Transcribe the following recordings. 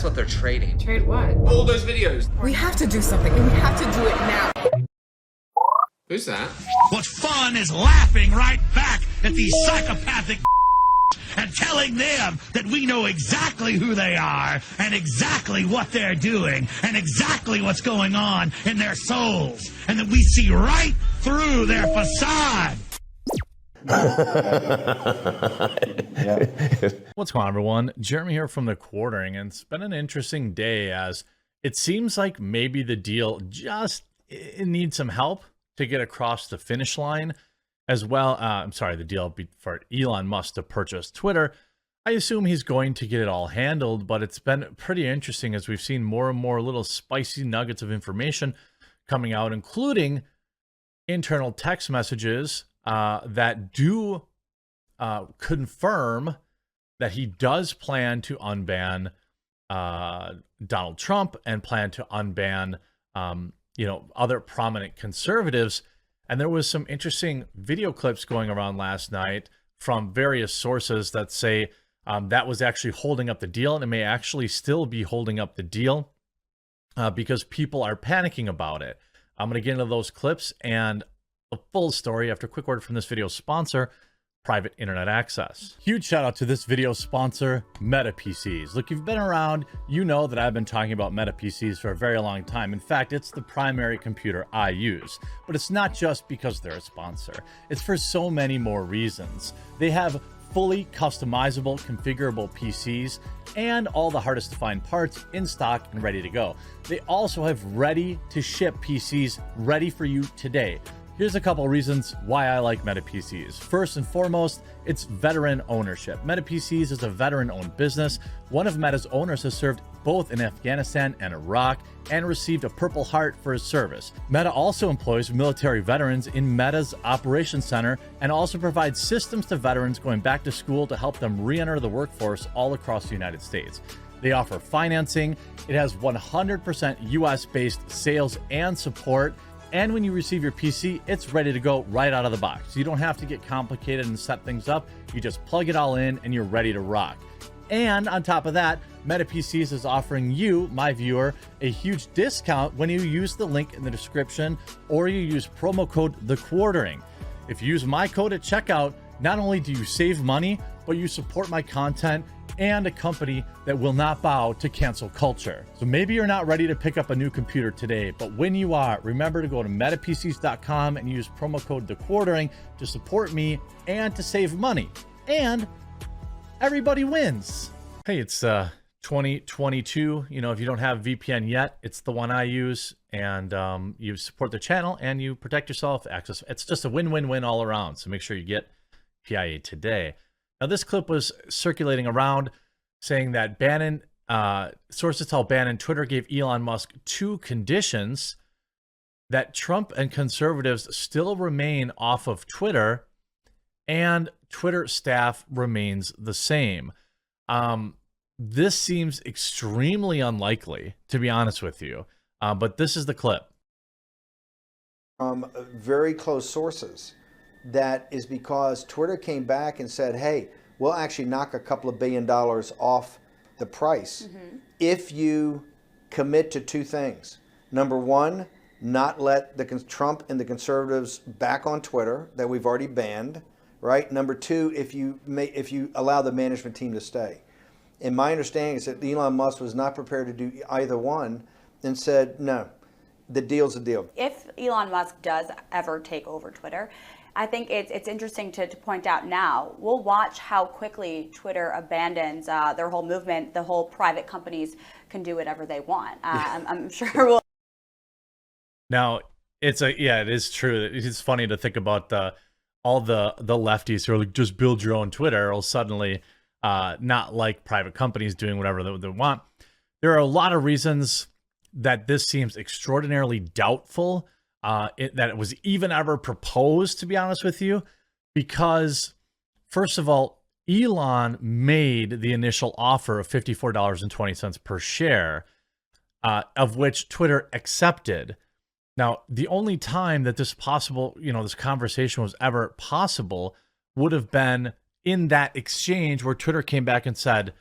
That's what they're trading. Trade what? All those videos. We have to do something, and we have to do it now. Who's that? What's fun is laughing right back at these psychopathic and telling them that we know exactly who they are and exactly what they're doing and exactly what's going on in their souls and that we see right through their facade. What's going on, everyone? Jeremy here from The Quartering, and it's been an interesting day as it seems like maybe the deal just it needs some help to get across the finish line as well. I'm sorry, the deal for Elon Musk to purchase Twitter. I assume he's going to get it all handled, but it's been pretty interesting as we've seen more and more little spicy nuggets of information coming out, including internal text messages that do confirm that he does plan to unban Donald Trump and plan to unban other prominent conservatives. And there was some interesting video clips going around last night from various sources that say that was actually holding up the deal, and it may actually still be holding up the deal because people are panicking about it. I'm going to get into those clips and a full story after a quick word from this video's sponsor, Private Internet Access. Huge shout out to this video sponsor, Meta PCs. Look, you've been around, you know that I've been talking about Meta PCs for a very long time. In fact, it's the primary computer I use. But it's not just because they're a sponsor. It's for so many more reasons. They have fully customizable, configurable PCs and all the hardest to find parts in stock and ready to go. They also have ready to ship PCs ready for you today. Here's a couple reasons why I like Meta PCs. First and foremost, it's veteran ownership. Meta PCs is a veteran-owned business. One of Meta's owners has served both in Afghanistan and Iraq and received a Purple Heart for his service. Meta also employs military veterans in Meta's operations center and also provides systems to veterans going back to school to help them re-enter the workforce all across the United States. They offer financing. It has 100% US-based sales and support. And when you receive your PC, it's ready to go right out of the box. You don't have to get complicated and set things up. You just plug it all in and you're ready to rock. And on top of that, Meta PCs is offering you, my viewer, a huge discount when you use the link in the description or you use promo code TheQuartering. If you use my code at checkout, not only do you save money, but you support my content and a company that will not bow to cancel culture. So maybe you're not ready to pick up a new computer today, but when you are, remember to go to metapcs.com and use promo code TheQuartering to support me and to save money. And everybody wins. Hey, it's 2022. You know, if you don't have VPN yet, it's the one I use, and you support the channel and you protect yourself. Access. It's just a win-win-win all around. So make sure you get PIA today. Now, this clip was circulating around saying that Bannon, sources tell Bannon, Twitter gave Elon Musk 2 conditions that Trump and conservatives still remain off of Twitter and Twitter staff remains the same. This seems extremely unlikely, to be honest with you, but this is the clip. From very close sources. That is because Twitter came back and said, hey, we'll actually knock a couple of $1 billion off the price if you commit to 2 things. Number one, not let Trump and the conservatives back on Twitter that we've already banned, right? Number 2, if you allow the management team to stay. And my understanding is that Elon Musk was not prepared to do either one and said, no, the deal's a deal. If Elon Musk does ever take over Twitter, I think it's interesting to point out now. We'll watch how quickly Twitter abandons their whole movement. The whole private companies can do whatever they want. I'm sure we'll. Now, it is true. It's funny to think about all the lefties who are like, just build your own Twitter, will suddenly not like private companies doing whatever they want. There are a lot of reasons that this seems extraordinarily doubtful. That it was even ever proposed, to be honest with you, because first of all, Elon made the initial offer of $54.20 per share, of which Twitter accepted. Now, the only time that this conversation was ever possible would have been in that exchange where Twitter came back and said,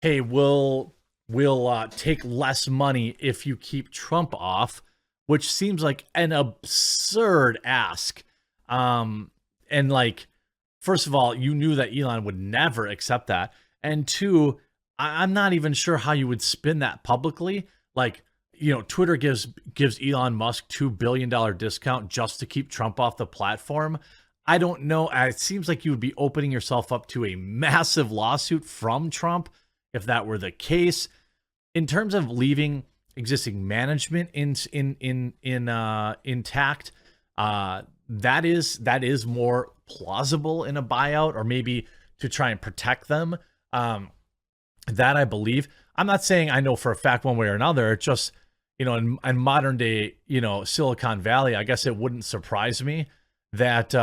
hey, we'll will take less money if you keep Trump off, which seems like an absurd ask. And like, first of all, you knew that Elon would never accept that. And two, I'm not even sure how you would spin that publicly. Like, you know, Twitter gives Elon Musk $2 billion discount just to keep Trump off the platform. I don't know. It seems like you would be opening yourself up to a massive lawsuit from Trump if that were the case. In terms of leaving existing management intact, that is more plausible in a buyout, or maybe to try and protect them. That I believe. I'm not saying I know for a fact one way or another. It's just, you know, in modern day, you know, Silicon Valley, I guess it wouldn't surprise me that,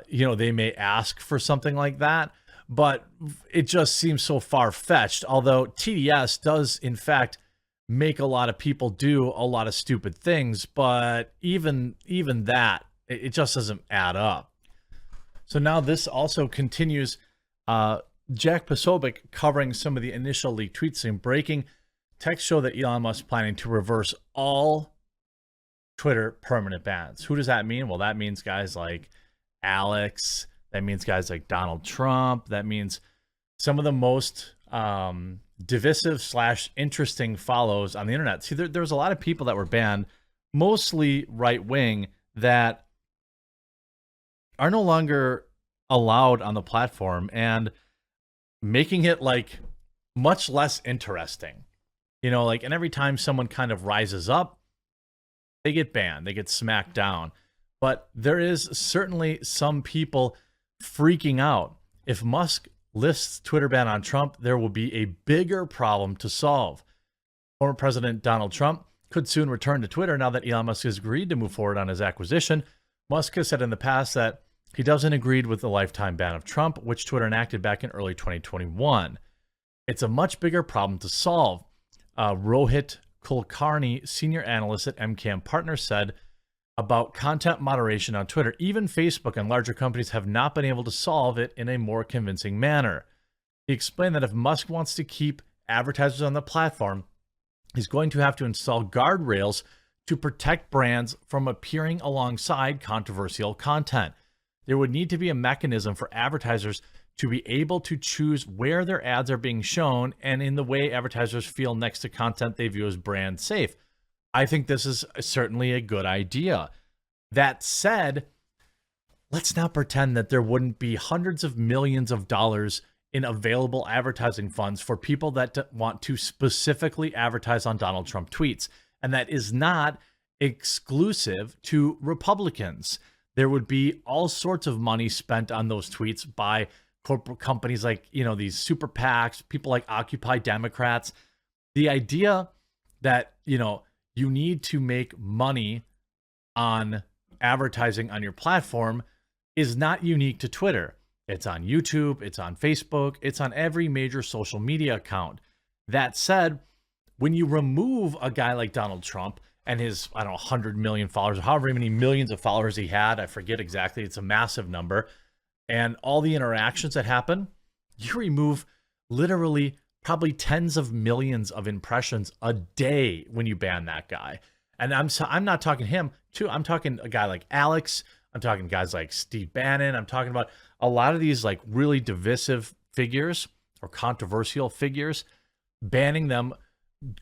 you know, they may ask for something like that, but it just seems so far-fetched. Although TDS does, in fact, make a lot of people do a lot of stupid things, but even that, it just doesn't add up. So now this also continues. Jack Posobiec covering some of the initial leaked tweets, saying breaking text show that Elon Musk planning to reverse all Twitter permanent bans. Who does that mean? Well, that means guys like Alex. That means guys like Donald Trump. That means some of the most divisive / interesting follows on the internet. See, there's a lot of people that were banned, mostly right wing, that are no longer allowed on the platform and making it like much less interesting. You know, like, and every time someone kind of rises up, they get banned, they get smacked down. But there is certainly some people freaking out. If Musk lifts Twitter ban on Trump, there will be a bigger problem to solve. Former President Donald Trump could soon return to Twitter now that Elon Musk has agreed to move forward on his acquisition. Musk has said in the past that he doesn't agree with the lifetime ban of Trump, which Twitter enacted back in early 2021. It's a much bigger problem to solve. Rohit Kulkarni, senior analyst at MKM Partners, said about content moderation on Twitter, even Facebook and larger companies have not been able to solve it in a more convincing manner. He explained that if Musk wants to keep advertisers on the platform, he's going to have to install guardrails to protect brands from appearing alongside controversial content. There would need to be a mechanism for advertisers to be able to choose where their ads are being shown and in the way advertisers feel next to content they view as brand safe. I think this is certainly a good idea. That said, let's not pretend that there wouldn't be hundreds of millions of dollars in available advertising funds for people that want to specifically advertise on Donald Trump tweets. And that is not exclusive to Republicans. There would be all sorts of money spent on those tweets by corporate companies like, you know, these super PACs, people like Occupy Democrats. The idea that, you know, you need to make money on advertising on your platform is not unique to Twitter. It's on YouTube, it's on Facebook, it's on every major social media account. That said, when you remove a guy like Donald Trump and his, I don't know, 100 million followers, or however many millions of followers he had, I forget exactly, it's a massive number, and all the interactions that happen, you remove literally probably tens of millions of impressions a day when you ban that guy. And I'm not talking him too. I'm talking a guy like Alex. I'm talking guys like Steve Bannon. I'm talking about a lot of these like really divisive figures or controversial figures. Banning them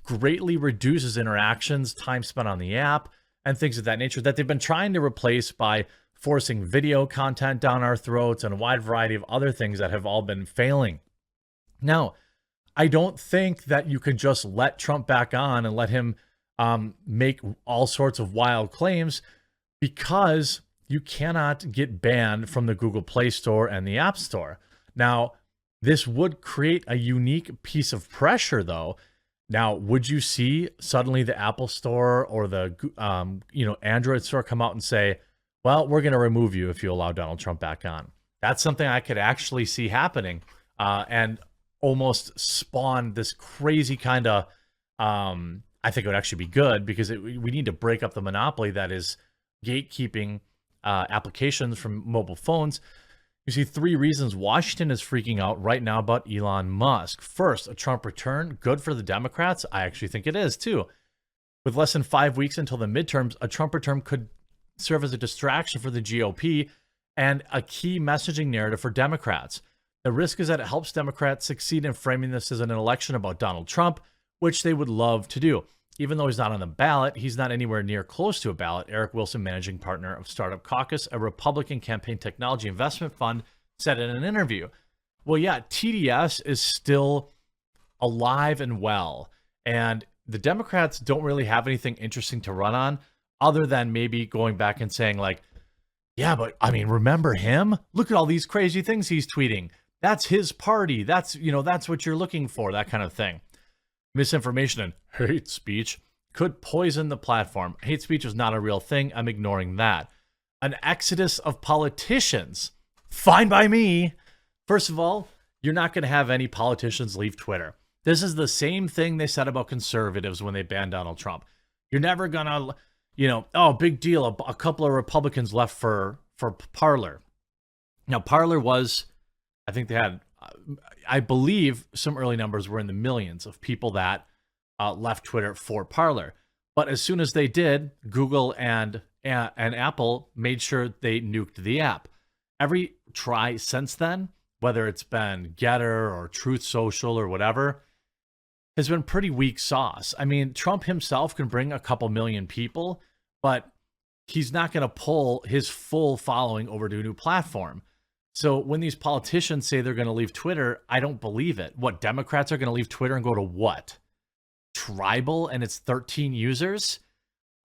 greatly reduces interactions, time spent on the app, and things of that nature that they've been trying to replace by forcing video content down our throats and a wide variety of other things that have all been failing. Now, I don't think that you can just let Trump back on and let him make all sorts of wild claims, because you cannot get banned from the Google Play Store and the App Store. Now, this would create a unique piece of pressure, though. Now, would you see suddenly the Apple Store or the Android Store come out and say, well, we're going to remove you if you allow Donald Trump back on? That's something I could actually see happening and almost spawn this crazy kind of, I think it would actually be good, because we need to break up the monopoly that is gatekeeping applications from mobile phones. You see 3 reasons Washington is freaking out right now about Elon Musk. First, a Trump return, good for the Democrats? I actually think it is too. With less than 5 weeks until the midterms, a Trump return could serve as a distraction for the GOP and a key messaging narrative for Democrats. The risk is that it helps Democrats succeed in framing this as an election about Donald Trump, which they would love to do. Even though he's not on the ballot, he's not anywhere near close to a ballot. Eric Wilson, managing partner of Startup Caucus, a Republican campaign technology investment fund, said in an interview. Well, yeah, TDS is still alive and well. And the Democrats don't really have anything interesting to run on other than maybe going back and saying like, yeah, but I mean, remember him? Look at all these crazy things he's tweeting. That's his party. That's what you're looking for, that kind of thing. Misinformation and hate speech could poison the platform. Hate speech is not a real thing. I'm ignoring that. An exodus of politicians. Fine by me. First of all, you're not going to have any politicians leave Twitter. This is the same thing they said about conservatives when they banned Donald Trump. You're never going to, oh, big deal. A couple of Republicans left for Parler. Now, Parler was, I think they had, I believe some early numbers were in the millions of people that left Twitter for Parler. But as soon as they did, Google and Apple made sure they nuked the app. Every try since then, whether it's been Getter or Truth Social or whatever, has been pretty weak sauce. I mean, Trump himself can bring a couple million people, but he's not going to pull his full following over to a new platform. So when these politicians say they're going to leave Twitter, I don't believe it. What, Democrats are going to leave Twitter and go to what? Tribal and its 13 users?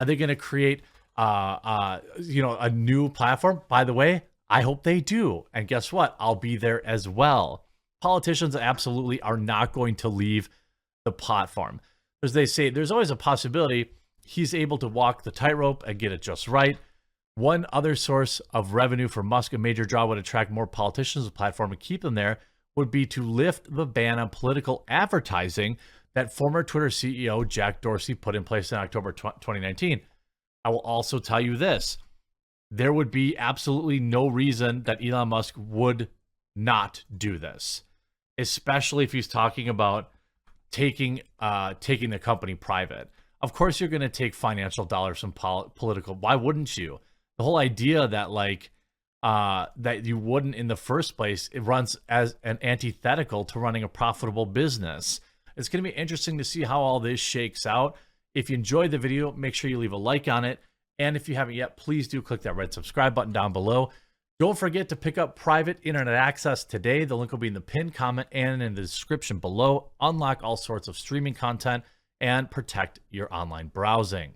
Are they going to create a new platform? By the way, I hope they do. And guess what? I'll be there as well. Politicians absolutely are not going to leave the platform. As they say, there's always a possibility he's able to walk the tightrope and get it just right. One other source of revenue for Musk, a major draw would attract more politicians to the platform and keep them there, would be to lift the ban on political advertising that former Twitter CEO Jack Dorsey put in place in October 2019. I will also tell you this. There would be absolutely no reason that Elon Musk would not do this, especially if he's talking about taking the company private. Of course, you're going to take financial dollars from political. Why wouldn't you? The whole idea that that you wouldn't in the first place, it runs as an antithetical to running a profitable business. It's going to be interesting to see how all this shakes out. If you enjoyed the video, make sure you leave a like on it. And if you haven't yet, please do click that red subscribe button down below. Don't forget to pick up private internet access today. The link will be in the pinned comment and in the description below. Unlock all sorts of streaming content and protect your online browsing.